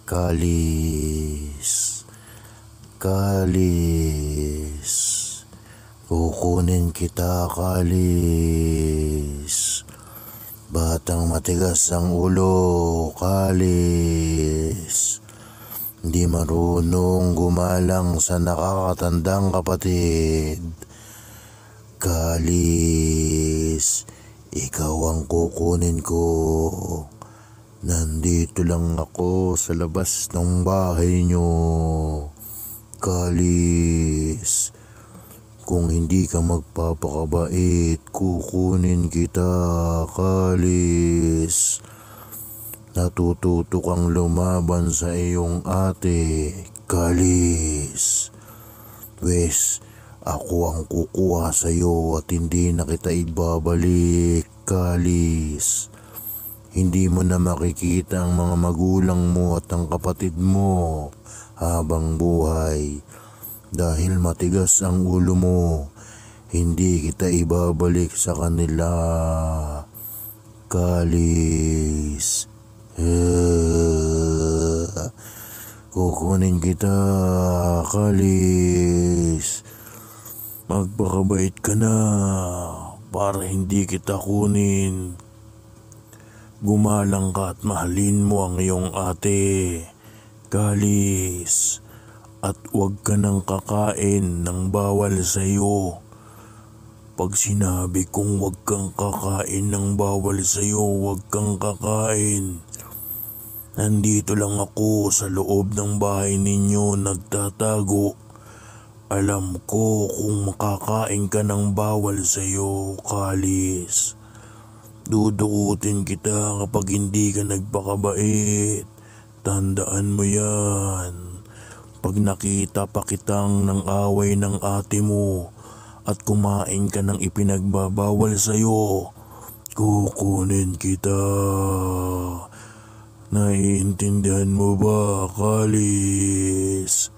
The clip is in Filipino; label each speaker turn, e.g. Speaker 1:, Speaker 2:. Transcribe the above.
Speaker 1: Kalis, Kalis, kukunin kita, Kalis. Batang matigas ang ulo, Kalis. Hindi marunong gumalang sa nakakatandang kapatid. Kalis, ikaw ang kukunin ko. Nandito lang ako sa labas ng bahay nyo. Kalis, kung hindi ka magpapakabait, kukunin kita, Kalis. Natututo kang lumaban sa iyong ate, Kalis. Wes, ako ang kukuha sa iyo at hindi na kita ibabalik, Kalis. Hindi mo na makikita ang mga magulang mo at ang kapatid mo habang buhay. Dahil matigas ang ulo mo, hindi kita ibabalik sa kanila, Kalis. Kukunin kita, Kalis. Magpakabait ka na para hindi kita kunin. Gumalang ka at mahalin mo ang iyong ate, Kalis. At huwag ka nang kakain ng bawal sa iyo. Pag sinabi kong huwag kang kakain ng bawal sa iyo, huwag kang kakain. Nandito lang ako sa loob ng bahay ninyo nagtatago. Alam ko kung makakain ka ng bawal sa iyo, Kalis. Dudukutin kita kapag hindi ka nagpakabait. Tandaan mo yan. Pag nakita pa kitang nang away ng ate mo at kumain ka ng ipinagbabawal sa'yo, kukunin kita. Naiintindihan mo ba, Kalis?